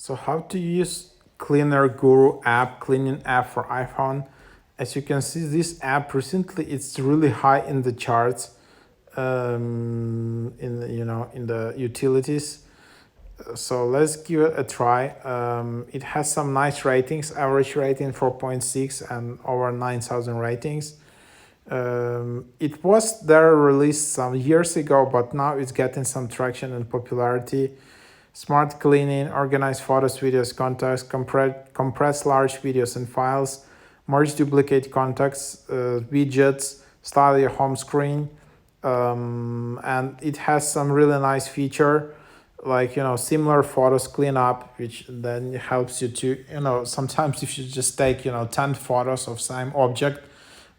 So how to use Cleaner Guru app, cleaning app for iPhone. As you can see, this app recently it's really high in the charts, in in the utilities. So let's give it a try. It has some nice ratings, average rating 4.6 and over 9,000 ratings. It was there released some years ago, but now it's getting some traction and popularity. Smart cleaning, organize photos, videos, contacts, compress large videos and files, merge duplicate contacts, widgets, style your home screen, and it has some really nice feature like similar photos cleanup, which then helps you to sometimes if you just take 10 photos of same object,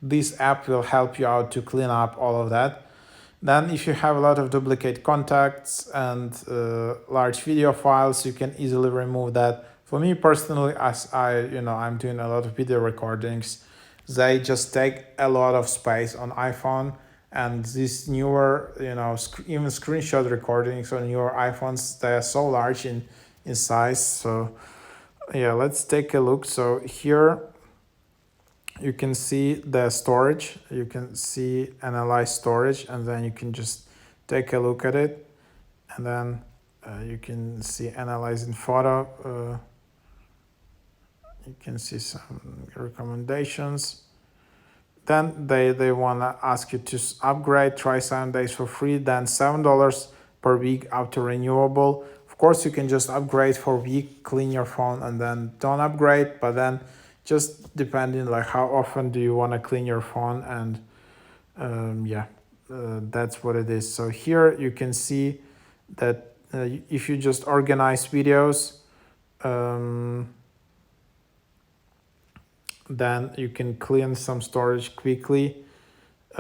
this app will help you out to clean up all of that. Then if you have a lot of duplicate contacts and large video files, you can easily remove that. For me personally, as I'm doing a lot of video recordings, they just take a lot of space on iPhone, and these newer even screenshot recordings on newer iPhones, they are so large in size. So yeah, let's take a look. So here you can see the storage, you can see analyze storage, and then you can just take a look at it, and then you can see analyzing photo. You can see some recommendations. Then they want to ask you to upgrade, try 7 days for free, then $7 per week after renewable. Of course, you can just upgrade for a week, clean your phone, and then don't upgrade, but then just depending like how often do you want to clean your phone, and that's what it is. So here you can see that if you just organize videos, then you can clean some storage quickly. If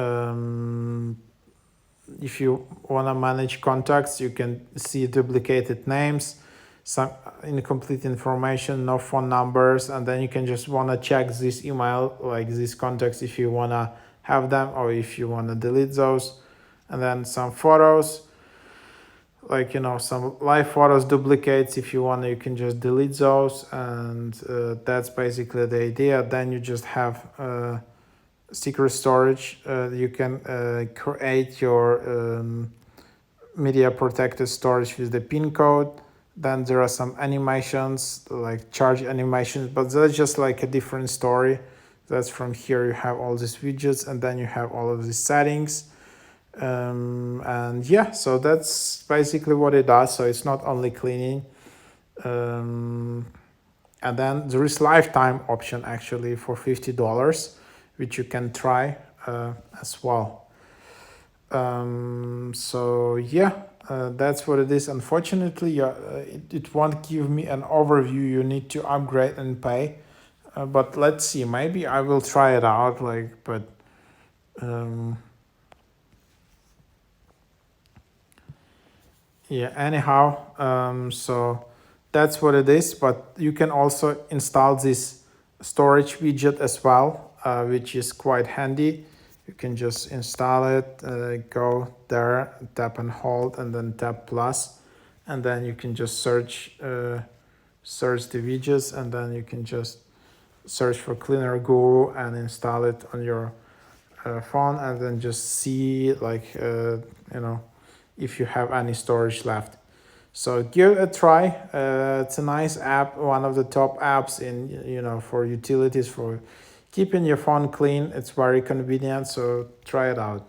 you want to manage contacts, you can see duplicated names, some incomplete information, no phone numbers, and then you can just want to check this email, like these contacts, if you want to have them or if you want to delete those. And then some photos, like some live photos, duplicates, if you want, you can just delete those, and that's basically the idea. Then you just have secret storage. You can create your media protected storage with the pin code. Then there are some animations like charge animations, but that's just like a different story. That's from here you have all these widgets, and then you have all of these settings. And yeah, so that's basically what it does. So it's not only cleaning, and then there is lifetime option actually for $50, which you can try as well. So yeah, that's what it is. Unfortunately, it won't give me an overview. You need to upgrade and pay, but let's see, maybe I will try it out, but yeah, anyhow, so that's what it is. But you can also install this storage widget as well, which is quite handy. You can just install it, go there, tap and hold, and then tap plus, and then you can just search the widgets, and then you can just search for Cleaner Guru and install it on your phone, and then just see if you have any storage left. So give it a try. It's a nice app, one of the top apps in for utilities, for keeping your phone clean. It's very convenient, so try it out.